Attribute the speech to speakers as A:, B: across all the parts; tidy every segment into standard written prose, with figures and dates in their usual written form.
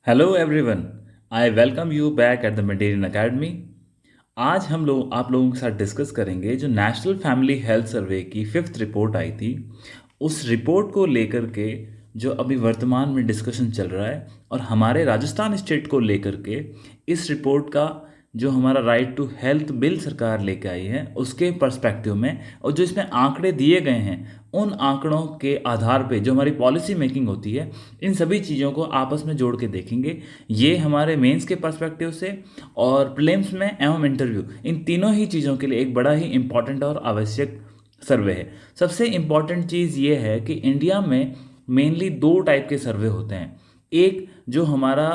A: Hello everyone, I welcome you back at the Meridian Academy. आज हम लोग आप लोगों के साथ डिस्कस करेंगे जो नेशनल फैमिली हेल्थ सर्वे की फिफ्थ रिपोर्ट आई थी, उस रिपोर्ट को लेकर के जो अभी वर्तमान में डिस्कशन चल रहा है और हमारे राजस्थान स्टेट को लेकर के इस रिपोर्ट का जो हमारा राइट टू हेल्थ बिल सरकार लेके आई है उसके पर्सपेक्टिव में और जो इसमें आंकड़े दिए गए हैं उन आंकड़ों के आधार पे जो हमारी पॉलिसी मेकिंग होती है इन सभी चीज़ों को आपस में जोड़ के देखेंगे। ये हमारे मेंस के पर्सपेक्टिव से और प्रीलिम्स में एवं इंटरव्यू इन तीनों ही चीज़ों के लिए एक बड़ा ही इम्पॉर्टेंट और आवश्यक सर्वे है। सबसे इम्पॉर्टेंट चीज़ ये है कि इंडिया में मेनली दो टाइप के सर्वे होते हैं। एक जो हमारा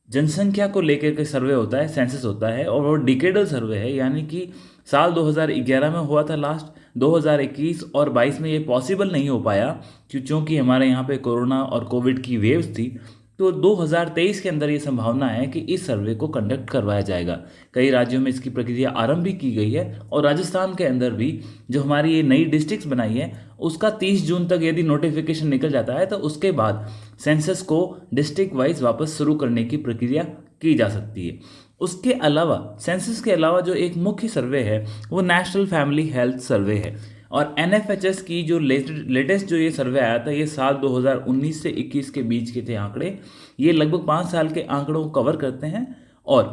A: जनसंख्या को लेकर के सर्वे होता है, सेंसस होता है, और वो डिकेडल सर्वे है, यानी कि साल 2011 में हुआ था लास्ट, 2021 और 22 में ये पॉसिबल नहीं हो पाया क्योंकि हमारे यहाँ पे कोरोना और कोविड की वेव्स थी। तो 2023 के अंदर ये संभावना है कि इस सर्वे को कंडक्ट करवाया जाएगा। कई राज्यों में इसकी प्रक्रिया आरंभ भी की गई है और राजस्थान के अंदर भी जो हमारी ये नई डिस्ट्रिक्ट्स बनाई है उसका 30 जून तक यदि नोटिफिकेशन निकल जाता है तो उसके बाद सेंसस को डिस्ट्रिक्ट वाइज वापस शुरू करने की प्रक्रिया की जा सकती है। उसके अलावा सेंसस के अलावा जो एक मुख्य सर्वे है वो नेशनल फैमिली हेल्थ सर्वे है और एनएफएचएस की जो लेटेस्ट जो ये सर्वे आया था ये साल 2019 से 21 के बीच के थे आंकड़े। ये लगभग 5 साल के आंकड़ों को कवर करते हैं और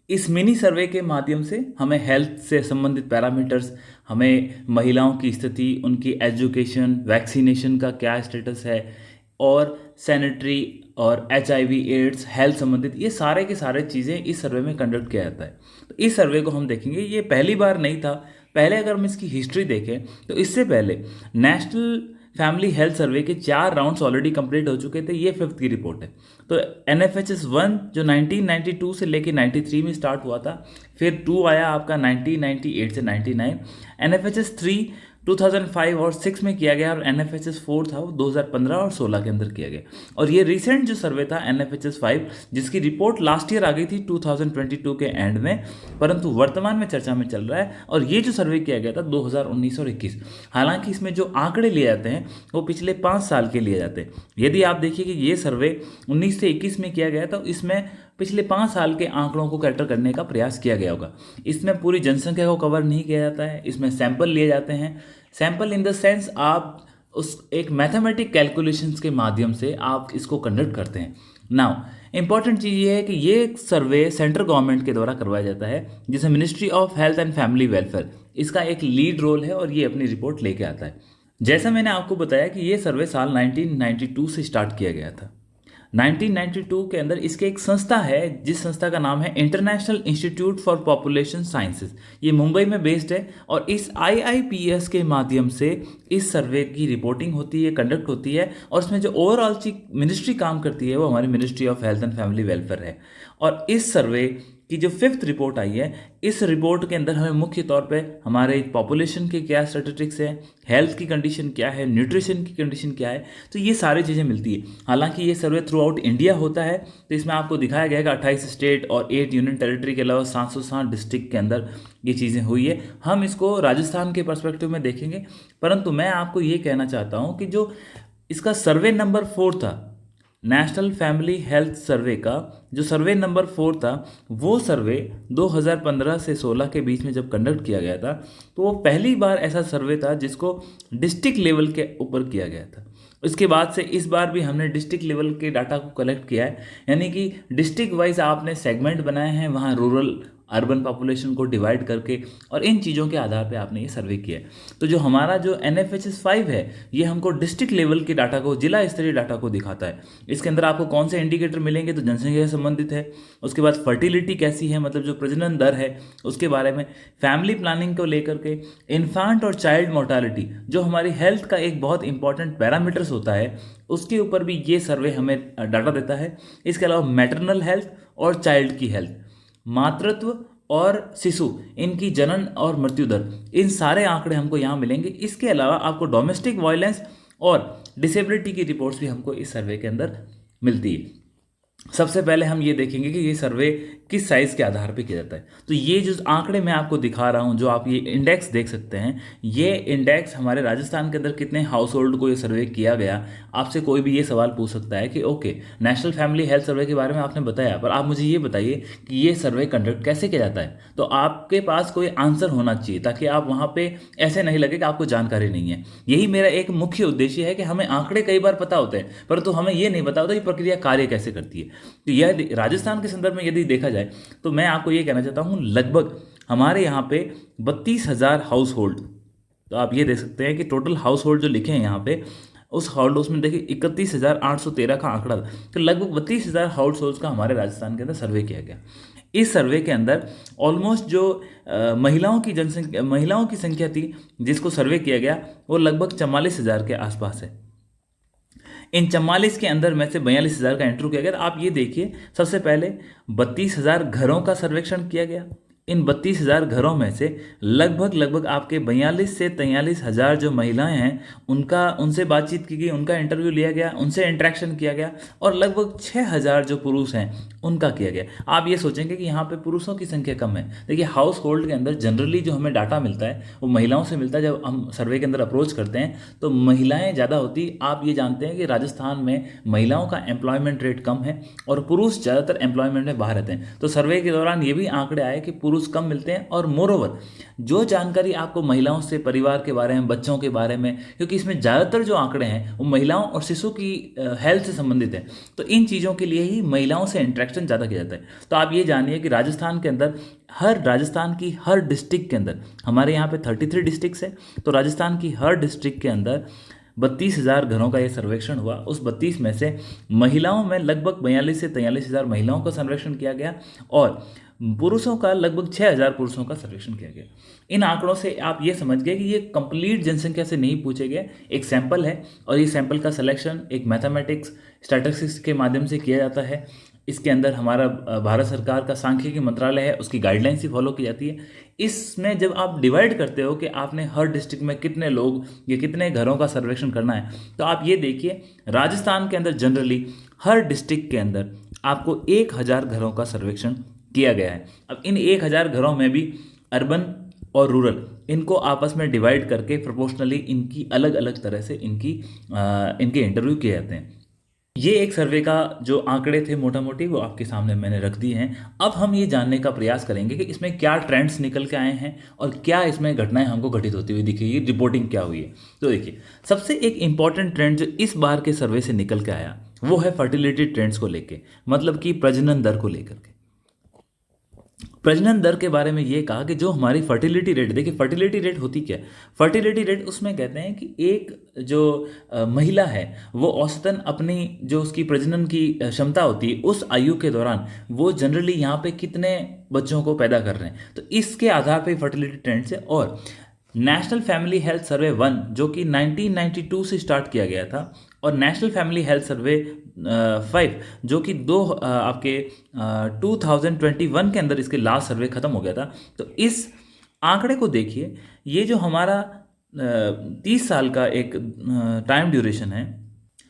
A: इस मिनी सर्वे के माध्यम से हमें हेल्थ से संबंधित पैरामीटर्स, हमें महिलाओं की स्थिति, उनकी एजुकेशन, वैक्सीनेशन का क्या स्टेटस है और सैनिटरी और HIV एड्स हेल्थ संबंधित ये सारे के सारे चीज़ें इस सर्वे में कंडक्ट किया जाता है। तो इस सर्वे को हम देखेंगे, ये पहली बार नहीं था। पहले अगर हम इसकी हिस्ट्री देखें तो इससे पहले नेशनल फैमिली हेल्थ सर्वे के 4 राउंड्स ऑलरेडी कंप्लीट हो चुके थे। ये फिफ्थ की रिपोर्ट है। तो NFHS 1 जो 1992 से लेके 93 में स्टार्ट हुआ था, फिर 2 आया आपका 1998 से 99, NFHS 3 2005 और 6 में किया गया और NFHS 4 था वो 2015 और 16 के अंदर किया गया। और ये रिसेंट जो सर्वे था NFHS 5 जिसकी रिपोर्ट लास्ट ईयर आ गई थी 2022 के एंड में, परंतु वर्तमान में चर्चा में चल रहा है। और ये जो सर्वे किया गया था 2019 और 21, हालांकि इसमें जो आंकड़े लिए जाते हैं वो पिछले 5 साल के लिए जाते हैं। यदि आप देखिए कि ये सर्वे 19 से 21 में किया गया तो इसमें पिछले 5 साल के आंकड़ों को कैटर करने का प्रयास किया गया होगा। इसमें पूरी जनसंख्या को कवर नहीं किया जाता है, इसमें सैंपल लिए जाते हैं। सैंपल इन द सेंस आप उस एक मैथमेटिक कैलकुलेशंस के माध्यम से आप इसको कंडक्ट करते हैं। नाउ इंपॉर्टेंट चीज़ ये है कि ये सर्वे सेंट्रल गवर्नमेंट के द्वारा करवाया जाता है जिसे ministry of health and family welfare इसका एक लीड रोल है और ये अपनी रिपोर्ट लेके आता है। जैसा मैंने आपको बताया कि ये सर्वे साल 1992 से स्टार्ट किया गया था। 1992 के अंदर इसके एक संस्था है जिस संस्था का नाम है international institute for population sciences. ये मुंबई में बेस्ड है और इस IIPS के माध्यम से इस सर्वे की रिपोर्टिंग होती है, कंडक्ट होती है और इसमें जो ओवरऑल मिनिस्ट्री काम करती है वो हमारी ministry of health and family welfare है। और इस सर्वे की जो फिफ्थ रिपोर्ट आई है, इस रिपोर्ट के अंदर हमें मुख्य तौर पे हमारे पॉपुलेशन के क्या स्टैटिस्टिक्स है, हेल्थ की कंडीशन क्या है, न्यूट्रिशन की कंडीशन क्या है, तो ये सारी चीज़ें मिलती है। हालांकि ये सर्वे थ्रू आउट इंडिया होता है तो इसमें आपको दिखाया गया कि 28 स्टेट और 8 यूनियन टेरिटरी के अलावा 760 डिस्ट्रिक्ट के अंदर ये चीज़ें हुई है। हम इसको राजस्थान के पर्सपेक्टिव में देखेंगे, परंतु मैं आपको ये कहना चाहता हूँ कि जो इसका सर्वे नंबर 4 था, नेशनल फैमिली हेल्थ सर्वे का जो सर्वे नंबर 4 था, वो सर्वे 2015 से 16 के बीच में जब कंडक्ट किया गया था तो वो पहली बार ऐसा सर्वे था जिसको डिस्ट्रिक्ट लेवल के ऊपर किया गया था। उसके बाद से इस बार भी हमने डिस्ट्रिक्ट लेवल के डाटा को कलेक्ट किया है, यानी कि डिस्ट्रिक्ट वाइज आपने सेगमेंट बनाए हैं, वहाँ रूरल अर्बन पॉपुलेशन को डिवाइड करके और इन चीज़ों के आधार पे आपने ये सर्वे किया है। तो जो हमारा जो NFHS 5 है ये हमको डिस्ट्रिक्ट लेवल के डाटा को, जिला स्तरीय डाटा को दिखाता है। इसके अंदर आपको कौन से इंडिकेटर मिलेंगे तो जनसंख्या से संबंधित है, उसके बाद फर्टिलिटी कैसी है, मतलब जो प्रजनन दर है उसके बारे में, फैमिली प्लानिंग को लेकर के, इन्फांट और चाइल्ड मोर्टालिटी जो हमारी हेल्थ का एक बहुत इंपॉर्टेंट पैरामीटर्स होता है उसके ऊपर भी ये सर्वे हमें डाटा देता है। इसके अलावा मैटरनल हेल्थ और चाइल्ड की हेल्थ, मातृत्व और शिशु, इनकी जनन और मृत्यु दर, इन सारे आंकड़े हमको यहाँ मिलेंगे। इसके अलावा आपको डोमेस्टिक वायलेंस और डिसेबिलिटी की रिपोर्ट्स भी हमको इस सर्वे के अंदर मिलती है। सबसे पहले हम ये देखेंगे कि ये सर्वे किस साइज़ के आधार पे किया जाता है। तो ये जो आंकड़े मैं आपको दिखा रहा हूँ, जो आप ये इंडेक्स देख सकते हैं, ये इंडेक्स हमारे राजस्थान के अंदर कितने हाउस होल्ड को ये सर्वे किया गया। आपसे कोई भी ये सवाल पूछ सकता है कि okay, national family health survey के बारे में आपने बताया, पर आप मुझे ये बताइए कि ये सर्वे कंडक्ट कैसे किया जाता है। तो आपके पास कोई आंसर होना चाहिए ताकि आप वहाँ पे ऐसे नहीं लगे कि आपको जानकारी नहीं है। यही मेरा एक मुख्य उद्देश्य है कि हमें आंकड़े कई बार पता होते हैं, परंतु हमें ये नहीं पता होता कि प्रक्रिया कार्य कैसे करती है। तो यह राजस्थान के संदर्भ में यदि देखा जाए तो मैं आपको ये कहना चाहता हूँ, लगभग हमारे यहाँ पे 32,000 हाउस होल्ड, तो आप ये देख सकते हैं कि टोटल हाउस होल्ड जो लिखे हैं यहाँ पे, उस हाउस होल्ड में देखिए 31,813 का आंकड़ा था। तो लगभग 32,000 हाउस होल्ड का हमारे राजस्थान के अंदर सर्वे किया गया। इस सर्वे के अंदर ऑलमोस्ट जो महिलाओं की संख्या थी जिसको सर्वे किया गया, वो लगभग 44,000 के आसपास है। इन 44 के अंदर में से 42,000 का इंटरव्यू किया गया। आप ये देखिए, सबसे पहले 32,000 घरों का सर्वेक्षण किया गया। इन 32,000 घरों में से लगभग आपके 42 से 43,000 जो महिलाएं हैं, उनसे बातचीत की गई, उनका इंटरव्यू लिया गया, उनसे इंटरेक्शन किया गया, और लगभग 6,000 जो पुरुष हैं उनका किया गया। आप ये सोचेंगे कि यहाँ पे पुरुषों की संख्या कम है। देखिए, हाउस होल्ड के अंदर जनरली जो हमें डाटा मिलता है वो महिलाओं से मिलता है। जब हम सर्वे के अंदर अप्रोच करते हैं तो महिलाएं ज़्यादा होती। आप ये जानते हैं कि राजस्थान में महिलाओं का एम्प्लॉयमेंट रेट कम है और पुरुष ज़्यादातर एम्प्लॉयमेंट में बाहर रहते हैं। तो सर्वे के दौरान ये भी आंकड़े आए कि पुरुष कम मिलते हैं। और मोरओवर, जो जानकारी आपको महिलाओं से, परिवार के बारे में, बच्चों के बारे में, क्योंकि इसमें ज़्यादातर जो आंकड़े हैं वो महिलाओं और शिशु की हेल्थ से संबंधित है, तो इन चीज़ों के लिए ही महिलाओं से इंटरेक्शन ज़्यादा किया जाता है। तो आप ये जानिए कि राजस्थान के अंदर राजस्थान की हर डिस्ट्रिक्ट के अंदर, हमारे यहाँ पे 33 डिस्ट्रिक्ट है, तो राजस्थान की हर डिस्ट्रिक्ट के अंदर 32,000 घरों का ये सर्वेक्षण हुआ। उस 32 में से महिलाओं में लगभग 42 से 43,000 महिलाओं का सर्वेक्षण किया गया और पुरुषों का लगभग 6,000 पुरुषों का सर्वेक्षण किया गया। इन आंकड़ों से आप ये समझ गए कि ये कंप्लीट जनसंख्या से नहीं पूछे गए, एक सैंपल है, और ये सैंपल का सिलेक्शन एक मैथमेटिक्स, स्टैटिस्टिक्स के माध्यम से किया जाता है। इसके अंदर हमारा भारत सरकार का सांख्यिकी मंत्रालय है, उसकी गाइडलाइंस ही फॉलो की जाती है। इसमें जब आप डिवाइड करते हो कि आपने हर डिस्ट्रिक्ट में कितने लोग या कितने घरों का सर्वेक्षण करना है, तो आप ये देखिए, राजस्थान के अंदर जनरली हर डिस्ट्रिक्ट के अंदर आपको 1,000 घरों का सर्वेक्षण किया गया है। अब इन 1,000 घरों में भी अर्बन और रूरल, इनको आपस में डिवाइड करके प्रोपोर्शनली इनकी अलग अलग तरह से इनके इंटरव्यू किए जाते हैं। ये एक सर्वे का जो आंकड़े थे मोटा मोटी, वो आपके सामने मैंने रख दिए हैं। अब हम ये जानने का प्रयास करेंगे कि इसमें क्या ट्रेंड्स निकल के आए हैं और क्या इसमें घटनाएं हमको घटित होती हुई दिखेगी, रिपोर्टिंग क्या हुई है। तो देखिए, सबसे एक इंपॉर्टेंट ट्रेंड जो इस बार के सर्वे से निकल के आया वो है फर्टिलिटी ट्रेंड्स को लेके, मतलब कि प्रजनन दर को लेकर के। प्रजनन दर के बारे में ये कहा कि जो हमारी फर्टिलिटी रेट, देखिए फर्टिलिटी रेट होती क्या है। फर्टिलिटी रेट उसमें कहते हैं कि एक जो महिला है वो औसतन अपनी जो उसकी प्रजनन की क्षमता होती है उस आयु के दौरान वो जनरली यहाँ पे कितने बच्चों को पैदा कर रहे हैं, तो इसके आधार पे फर्टिलिटी ट्रेंड्स है। और नेशनल फैमिली हेल्थ सर्वे 1 जो कि 1992 से स्टार्ट किया गया था, और नेशनल फैमिली हेल्थ सर्वे 5 जो कि 2021 के अंदर इसके लास्ट सर्वे खत्म हो गया था। तो इस आंकड़े को देखिए, ये जो हमारा 30 साल का एक टाइम ड्यूरेशन है,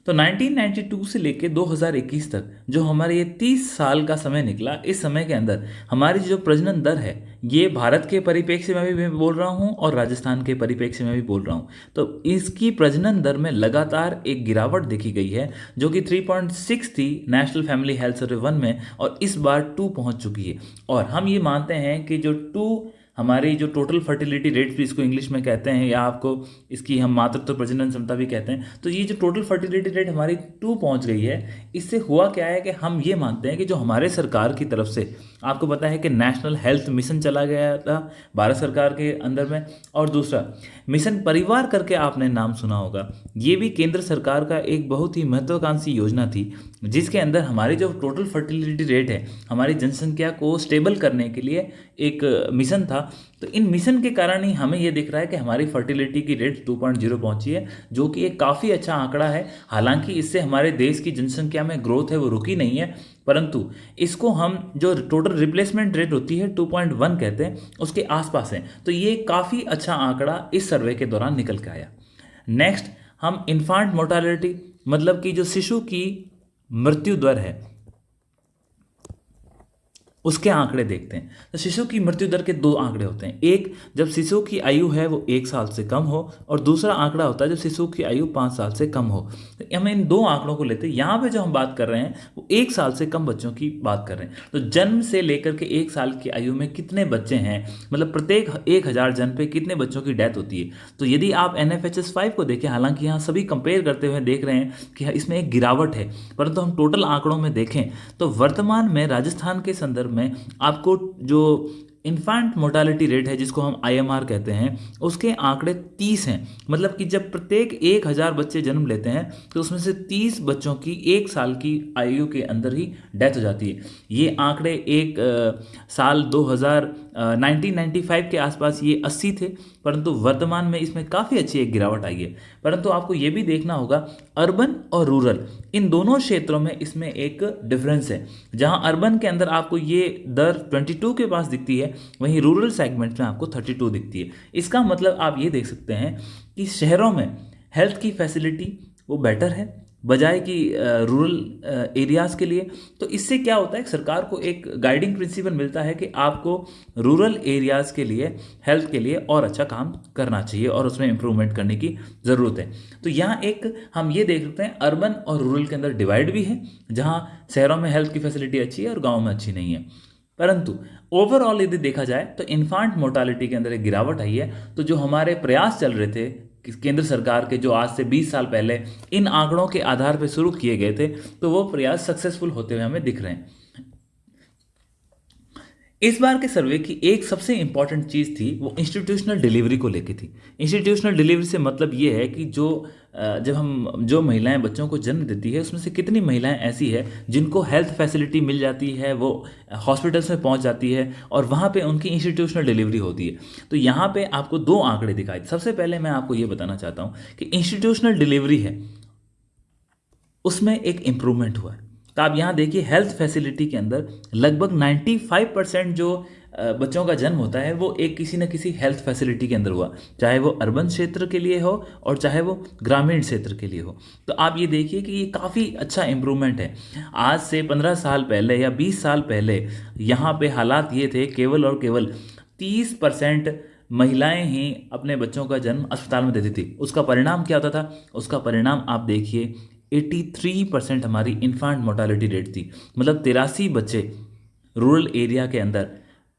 A: तो 1992 से लेके 2021 तक जो हमारे ये 30 साल का समय निकला, इस समय के अंदर हमारी जो प्रजनन दर है, ये भारत के परिप्रेक्ष्य में भी मैं बोल रहा हूँ और राजस्थान के परिप्रेक्ष्य में भी बोल रहा हूँ, तो इसकी प्रजनन दर में लगातार एक गिरावट देखी गई है, जो कि 3.6 थी नेशनल फैमिली हेल्थ सर्वे 1 में, और इस बार 2 पहुँच चुकी है। और हम ये मानते हैं कि जो 2 हमारी जो टोटल फर्टिलिटी रेट भी इसको इंग्लिश में कहते हैं, या आपको इसकी हम मातृत्व प्रजनन क्षमता भी कहते हैं, तो ये जो टोटल फर्टिलिटी रेट हमारी 2 पहुंच गई है, इससे हुआ क्या है कि हम ये मानते हैं कि जो हमारे सरकार की तरफ से, आपको पता है कि नेशनल हेल्थ मिशन चला गया था भारत सरकार के अंदर में, और दूसरा मिशन परिवार करके आपने नाम सुना होगा, ये भी केंद्र सरकार का एक बहुत ही महत्वाकांक्षी योजना थी, जिसके अंदर हमारी जो टोटल फर्टिलिटी रेट है, हमारी जनसंख्या को स्टेबल करने के लिए एक मिशन था। तो इन मिशन के कारण ही हमें ये दिख रहा है कि हमारी फर्टिलिटी की रेट 2.0 पहुंची है, जो कि एक काफ़ी अच्छा आंकड़ा है। हालांकि इससे हमारे देश की जनसंख्या में ग्रोथ है वो रुकी नहीं है, परंतु इसको हम जो टोटल रिप्लेसमेंट रेट होती है 2.1 कहते हैं, उसके आसपास है। तो ये काफ़ी अच्छा आंकड़ा इस सर्वे के दौरान निकल के आया। नेक्स्ट, हम इन्फांट मोर्टालिटी, मतलब कि जो शिशु की मृत्यु दर है, उसके आंकड़े देखते हैं। तो शिशु की मृत्यु दर के दो आंकड़े होते हैं, एक जब शिशु की आयु है वो 1 साल से कम हो, और दूसरा आंकड़ा होता है जब शिशु की आयु 5 साल से कम हो। तो हम इन दो आंकड़ों को लेते हैं। यहाँ पे जो हम बात कर रहे हैं वो 1 साल से कम बच्चों की बात कर रहे हैं। तो जन्म से लेकर के 1 साल की आयु में कितने बच्चे हैं, मतलब प्रत्येक 1,000 जन्म पे कितने बच्चों की डेथ होती है। तो यदि आप NFHS 5 को देखें, हालांकि यहाँ सभी कंपेयर करते हुए देख रहे हैं कि इसमें एक गिरावट है, परंतु हम टोटल आंकड़ों में देखें तो वर्तमान में राजस्थान के संदर्भ में आपको जो इन्फेंट मोर्टालिटी रेट है, जिसको हम IMR कहते हैं, उसके आंकड़े 30 हैं। मतलब कि जब प्रत्येक 1,000 बच्चे जन्म लेते हैं तो उसमें से 30 बच्चों की 1 साल की आयु के अंदर ही डेथ हो जाती है। ये आंकड़े एक साल 1995 के आसपास ये 80 थे, परंतु वर्तमान में इसमें काफ़ी अच्छी एक गिरावट आई है। परंतु आपको ये भी देखना होगा अर्बन और रूरल, इन दोनों क्षेत्रों में इसमें एक डिफरेंस है। जहां अर्बन के अंदर आपको ये दर 22 के पास दिखती है, वहीं रूरल सेगमेंट में आपको 32 दिखती है। इसका मतलब आप ये देख सकते हैं कि शहरों में हेल्थ की फैसिलिटी वो बेटर है बजाय कि रूरल एरियाज़ के लिए। तो इससे क्या होता है, सरकार को एक गाइडिंग प्रिंसिपल मिलता है कि आपको रूरल एरियाज़ के लिए हेल्थ के लिए और अच्छा काम करना चाहिए और उसमें इम्प्रूवमेंट करने की ज़रूरत है। तो यहाँ एक हम ये देख सकते हैं अर्बन और रूरल के अंदर डिवाइड भी है, जहाँ शहरों में हेल्थ की फैसिलिटी अच्छी है और गाँव में अच्छी नहीं है। परंतु ओवरऑल यदि देखा जाए तो इन्फांट मोर्टालिटी के अंदर एक गिरावट आई है। तो जो हमारे प्रयास चल रहे थे केंद्र सरकार के, जो आज से 20 साल पहले इन आंकड़ों के आधार पर शुरू किए गए थे, तो वो प्रयास सक्सेसफुल होते हुए हमें दिख रहे हैं। इस बार के सर्वे की एक सबसे इंपॉर्टेंट चीज़ थी वो इंस्टीट्यूशनल डिलीवरी को लेकर थी। इंस्टीट्यूशनल डिलीवरी से मतलब ये है कि जब हम जो महिलाएं बच्चों को जन्म देती है उसमें से कितनी महिलाएं ऐसी है जिनको हेल्थ फैसिलिटी मिल जाती है, वो हॉस्पिटल्स में पहुंच जाती है और वहाँ पे उनकी इंस्टीट्यूशनल डिलीवरी होती है। तो यहाँ पे आपको दो आंकड़े दिखाए। सबसे पहले मैं आपको ये बताना चाहता हूँ कि इंस्टीट्यूशनल डिलीवरी है उसमें एक इम्प्रूवमेंट हुआ है। तो आप यहाँ देखिए हेल्थ फैसिलिटी के अंदर लगभग 95% जो बच्चों का जन्म होता है वो एक किसी न किसी हेल्थ फैसिलिटी के अंदर हुआ, चाहे वो अर्बन क्षेत्र के लिए हो और चाहे वो ग्रामीण क्षेत्र के लिए हो। तो आप ये देखिए कि ये काफ़ी अच्छा इम्प्रूवमेंट है। आज से 15 साल पहले या 20 साल पहले यहाँ पे हालात ये थे, केवल और केवल 30% महिलाएं ही अपने बच्चों का जन्म अस्पताल में देती थी। उसका परिणाम क्या होता था? उसका परिणाम आप देखिए 83% हमारी इन्फेंट मोर्टालिटी रेट थी। मतलब 83 बच्चे रूरल एरिया के अंदर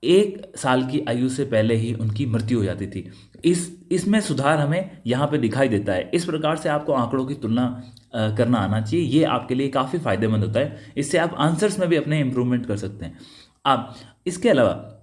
A: 1 साल की आयु से पहले ही उनकी मृत्यु हो जाती थी। इसमें सुधार हमें यहाँ पे दिखाई देता है। इस प्रकार से आपको आंकड़ों की तुलना करना आना चाहिए। ये आपके लिए काफ़ी फायदेमंद होता है। इससे आप आंसर्स में भी अपने इम्प्रूवमेंट कर सकते हैं। अब इसके अलावा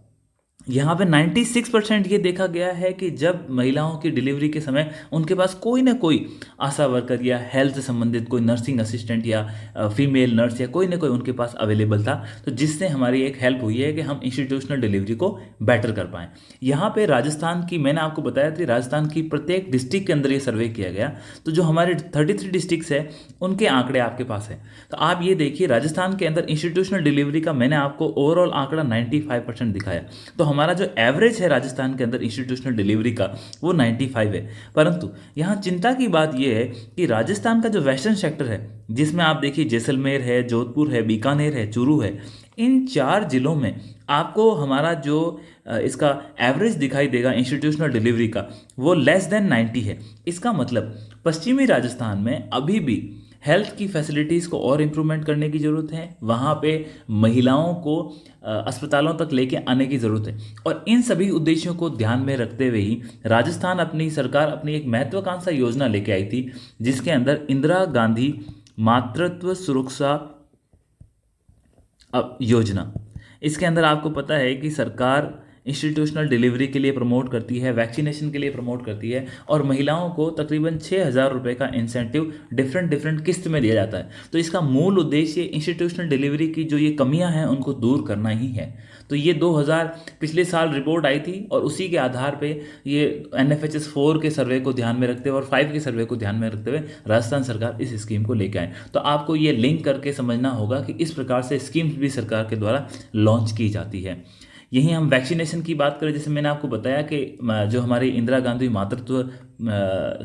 A: यहाँ पे 96% ये देखा गया है कि जब महिलाओं की डिलीवरी के समय उनके पास कोई ना कोई आशा वर्कर या हेल्थ से संबंधित कोई नर्सिंग असिस्टेंट या फीमेल नर्स या कोई ना कोई उनके पास अवेलेबल था, तो जिससे हमारी एक हेल्प हुई है कि हम इंस्टीट्यूशनल डिलीवरी को बेटर कर पाएँ। यहाँ पे राजस्थान की, मैंने आपको बताया था, राजस्थान की प्रत्येक डिस्ट्रिक्ट के अंदर ये सर्वे किया गया। तो जो हमारे 33 डिस्ट्रिक्ट्स है उनके आंकड़े आपके पास है। तो आप ये देखिए राजस्थान के अंदर इंस्टीट्यूशनल डिलीवरी का मैंने आपको ओवरऑल आंकड़ा 95% दिखाया। तो हमारा जो एवरेज है राजस्थान के अंदर इंस्टीट्यूशनल डिलीवरी का वो 95 है। परंतु यहाँ चिंता की बात ये है कि राजस्थान का जो वेस्टर्न सेक्टर है, जिसमें आप देखिए जैसलमेर है, जोधपुर है, बीकानेर है, चूरू है, इन 4 जिलों में आपको हमारा जो इसका एवरेज दिखाई देगा इंस्टीट्यूशनल डिलीवरी का, वो लेस देन 90 है। इसका मतलब पश्चिमी राजस्थान में अभी भी हेल्थ की फैसिलिटीज़ को और इम्प्रूवमेंट करने की ज़रूरत है। वहाँ पे महिलाओं को अस्पतालों तक लेके आने की ज़रूरत है। और इन सभी उद्देश्यों को ध्यान में रखते हुए ही राजस्थान अपनी सरकार अपनी एक महत्वाकांक्षा योजना लेके आई थी, जिसके अंदर इंदिरा गांधी मातृत्व सुरक्षा योजना। इसके अंदर आपको पता है कि सरकार इंस्टीट्यूशनल डिलीवरी के लिए प्रमोट करती है, वैक्सीनेशन के लिए प्रमोट करती है और महिलाओं को तकरीबन 6,000 रुपये का इंसेंटिव डिफरेंट किस्त में दिया जाता है। तो इसका मूल उद्देश्य इंस्टीट्यूशनल डिलीवरी की जो ये कमियां हैं उनको दूर करना ही है। तो ये 2000 पिछले साल रिपोर्ट आई थी और उसी के आधार पे ये NFHS 4 के सर्वे को ध्यान में रखते हुए और 5 के सर्वे को ध्यान में रखते हुए राजस्थान सरकार इस स्कीम को लेकर आए। तो आपको ये लिंक करके समझना होगा कि इस प्रकार से स्कीम्स भी सरकार के द्वारा लॉन्च की जाती है। यहीं हम वैक्सीनेशन की बात करें, जैसे मैंने आपको बताया कि जो हमारी इंदिरा गांधी मातृत्व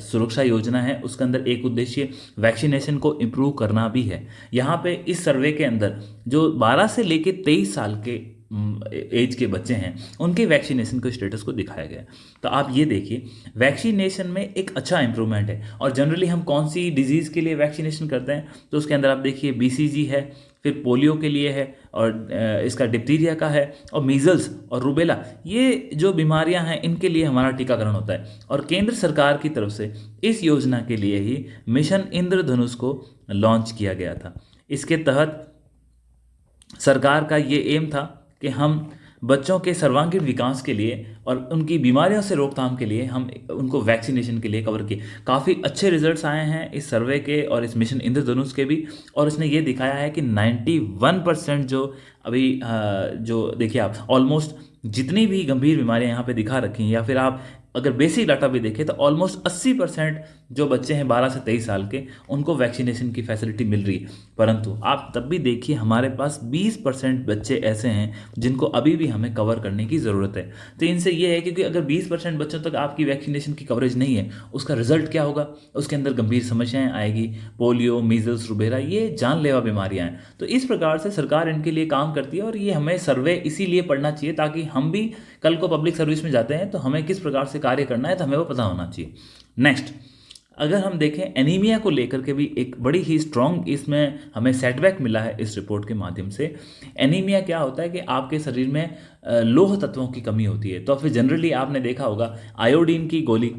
A: सुरक्षा योजना है उसके अंदर एक उद्देश्य वैक्सीनेशन को इम्प्रूव करना भी है। यहाँ पे इस सर्वे के अंदर जो 12 से लेकर 23 साल के एज के बच्चे हैं उनके वैक्सीनेशन के स्टेटस को दिखाया गया। तो आप ये देखिए वैक्सीनेशन में एक अच्छा इंप्रूवमेंट है। और जनरली हम कौन सी डिजीज़ के लिए वैक्सीनेशन करते हैं, तो उसके अंदर आप देखिए BCG है, फिर पोलियो के लिए है, और इसका डिप्थीरिया का है, और मीज़ल्स और रूबेला, ये जो बीमारियां हैं इनके लिए हमारा टीकाकरण होता है। और केंद्र सरकार की तरफ से इस योजना के लिए ही मिशन इंद्रधनुष को लॉन्च किया गया था। इसके तहत सरकार का ये एम था कि हम बच्चों के सर्वांगीण विकास के लिए और उनकी बीमारियों से रोकथाम के लिए हम उनको वैक्सीनेशन के लिए कवर किए। काफ़ी अच्छे रिजल्ट्स आए हैं इस सर्वे के और इस मिशन इंद्रधनुष के भी। और इसने ये दिखाया है कि 91% जो अभी जो देखिए आप ऑलमोस्ट जितनी भी गंभीर बीमारियां यहाँ पे दिखा रखी हैं, या फिर आप अगर बेसिक डाटा भी देखें तो ऑलमोस्ट 80% जो बच्चे हैं 12 से 23 साल के, उनको वैक्सीनेशन की फैसिलिटी मिल रही है। परंतु आप तब भी देखिए हमारे पास 20% बच्चे ऐसे हैं जिनको अभी भी हमें कवर करने की ज़रूरत है। तो इनसे ये है क्योंकि अगर 20% बच्चों तक आपकी वैक्सीनेशन की कवरेज नहीं है, उसका रिजल्ट क्या होगा, उसके अंदर गंभीर समस्याएं आएगी। पोलियो, मीजल्स, रुबेला ये जानलेवा बीमारियां हैं। तो इस प्रकार से सरकार इनके लिए काम करती है। और ये हमें सर्वे इसीलिए पढ़ना चाहिए ताकि हम भी कल को पब्लिक सर्विस में जाते हैं तो हमें किस प्रकार से कार्य करना है तो हमें वो पता होना चाहिए। नेक्स्ट, अगर हम देखें एनीमिया को लेकर के भी एक बड़ी ही स्ट्रॉन्ग इसमें हमें सेटबैक मिला है इस रिपोर्ट के माध्यम से। एनीमिया क्या होता है कि आपके शरीर में लौह तत्वों की कमी होती है। तो फिर जनरली आपने देखा होगा आयोडीन की गोली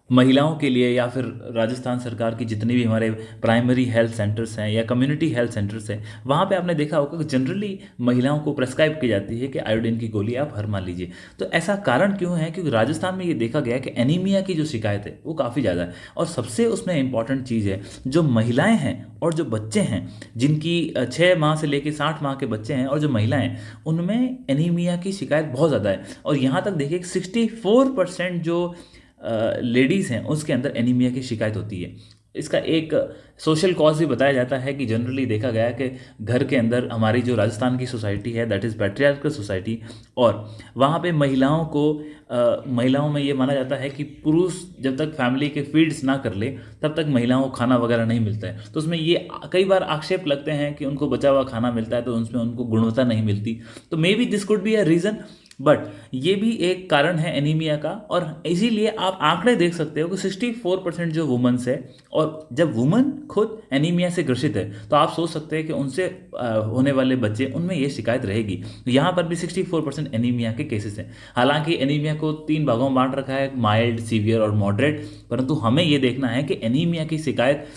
A: महिलाओं के लिए, या फिर राजस्थान सरकार की जितनी भी हमारे प्राइमरी हेल्थ सेंटर्स हैं या कम्युनिटी हेल्थ सेंटर्स हैं, वहाँ पे आपने देखा होगा कि जनरली महिलाओं को प्रेस्क्राइब की जाती है कि आयोडीन की गोली आप हर मान लीजिए। तो ऐसा कारण क्यों है? क्योंकि राजस्थान में ये देखा गया कि एनीमिया की जो शिकायत है वो काफ़ी ज़्यादा है। और सबसे उसमें इंपॉर्टेंट चीज़ है, जो महिलाएँ हैं और जो बच्चे हैं जिनकी 6 माह से लेकर 60 माह के बच्चे हैं और जो महिलाएँ, उनमें एनीमिया की शिकायत बहुत ज़्यादा है। और यहाँ तक देखिए 64% जो लेडीज़ हैं उसके अंदर एनीमिया की शिकायत होती है। इसका एक सोशल कॉज भी बताया जाता है कि जनरली देखा गया है कि घर के अंदर हमारी जो राजस्थान की सोसाइटी है दैट इज़ पैट्रियार्कल सोसाइटी, और वहाँ पे महिलाओं में ये माना जाता है कि पुरुष जब तक फैमिली के फीड्स ना कर ले तब तक महिलाओं को खाना वगैरह नहीं मिलता है। तो उसमें ये कई बार आक्षेप लगते हैं कि उनको बचा हुआ खाना मिलता है तो उसमें उनको गुणवत्ता नहीं मिलती। तो may be this could be a reason, but ये भी एक कारण है एनीमिया का। और इसीलिए आप आंकड़े देख सकते हो कि 64% जो वुमेन्स है, और जब वुमन खुद एनीमिया से ग्रसित है तो आप सोच सकते हैं कि उनसे होने वाले बच्चे, उनमें ये शिकायत रहेगी। तो यहाँ पर भी 64% एनीमिया के केसेस हैं। हालांकि एनीमिया को 3 भागों में बांट रखा है, माइल्ड, सीवियर और मॉडरेट, परंतु हमें ये देखना है कि एनीमिया की शिकायत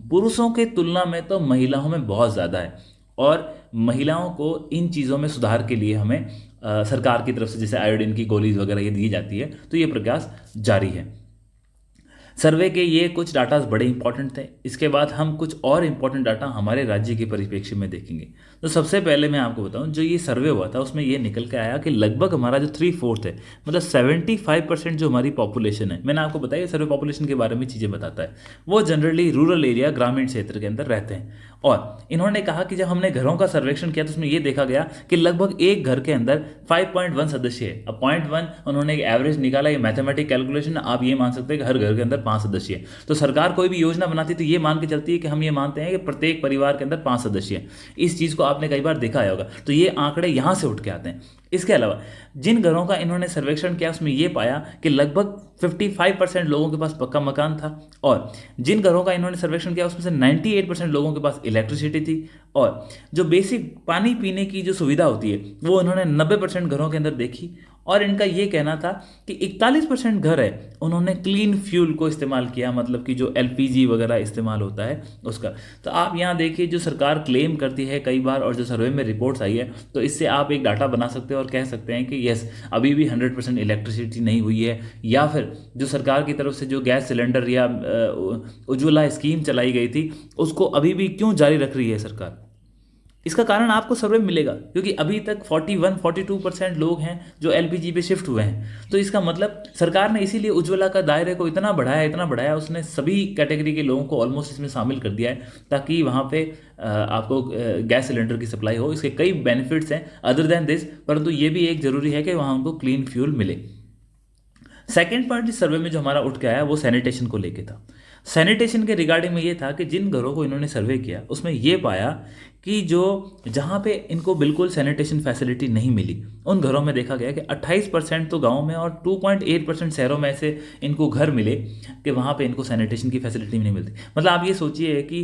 A: पुरुषों के तुलना में तो महिलाओं में बहुत ज़्यादा है। और महिलाओं को इन चीज़ों में सुधार के लिए हमें सरकार की तरफ से जैसे आयोडीन की गोलीज वगैरह ये दी जाती है, तो ये प्रयास जारी है। सर्वे के ये कुछ डाटा बड़े इंपॉर्टेंट थे। इसके बाद हम कुछ और इंपॉर्टेंट डाटा हमारे राज्य के परिप्रेक्ष्य में देखेंगे। तो सबसे पहले मैं आपको बताऊं, जो ये सर्वे हुआ था उसमें ये निकल के आया कि लगभग हमारा जो 3/4 है, मतलब 75% जो हमारी पॉपुलेशन है, मैंने आपको बताया सर्वे पॉपुलेशन के बारे में चीज़ें बताता है, वो जनरली रूरल एरिया, ग्रामीण क्षेत्र के अंदर रहते हैं। और इन्होंने कहा कि जब हमने घरों का सर्वेक्षण किया तो उसमें यह देखा गया कि लगभग एक घर के अंदर 5.1 सदस्य है। अब 0.1 उन्होंने एक एवरेज निकाला, ये मैथमेटिक कैलकुलेशन, आप ये मान सकते हैं कि हर घर के अंदर 5 सदस्य है। तो सरकार कोई भी योजना बनाती है तो ये मान के चलती है कि हम ये मानते हैं कि प्रत्येक परिवार के अंदर 5 सदस्य हैं। इस चीज़ को आपने कई बार देखा होगा। तो ये आंकड़े यहाँ से उठ के आते हैं। इसके अलावा जिन घरों का इन्होंने सर्वेक्षण किया उसमें यह पाया कि लगभग 55% लोगों के पास पक्का मकान था, और जिन घरों का इन्होंने सर्वेक्षण किया उसमें से 98% लोगों के पास इलेक्ट्रिसिटी थी, और जो बेसिक पानी पीने की जो सुविधा होती है वो इन्होंने 90% घरों के अंदर देखी। और इनका ये कहना था कि 41% घर है उन्होंने क्लीन फ्यूल को इस्तेमाल किया, मतलब कि जो LPG वगैरह इस्तेमाल होता है उसका। तो आप यहाँ देखिए, जो सरकार क्लेम करती है कई बार और जो सर्वे में रिपोर्ट्स आई है, तो इससे आप एक डाटा बना सकते हो और कह सकते हैं कि यस, अभी भी 100% इलेक्ट्रिसिटी नहीं हुई है, या फिर जो सरकार की तरफ से जो गैस सिलेंडर या उज्ज्वला स्कीम चलाई गई थी उसको अभी भी क्यों जारी रख रही है सरकार। इसका कारण आपको सर्वे में मिलेगा, क्योंकि अभी तक 41-42% लोग हैं जो LPG पे शिफ्ट हुए हैं। तो इसका मतलब सरकार ने इसीलिए उज्ज्वला का दायरे को इतना बढ़ाया, उसने सभी कैटेगरी के लोगों को ऑलमोस्ट इसमें शामिल कर दिया है, ताकि वहाँ पे आपको गैस सिलेंडर की सप्लाई हो। इसके कई बेनिफिट्स हैं अदर देन दिस, परंतु ये भी एक ज़रूरी है कि वहाँ उनको क्लीन फ्यूल मिले। सेकेंड पॉइंट इस सर्वे में जो हमारा उठ के आया वो सैनिटेशन को लेके था। सैनिटेशन के रिगार्डिंग में ये था कि जिन घरों को इन्होंने सर्वे किया उसमें ये पाया कि जो जहाँ पे इनको बिल्कुल सैनिटेशन फैसिलिटी नहीं मिली, उन घरों में देखा गया कि 28% तो गाँव में और 2.8% शहरों में ऐसे इनको घर मिले कि वहाँ पे इनको सैनिटेशन की फैसिलिटी नहीं मिलती। मतलब आप ये सोचिए कि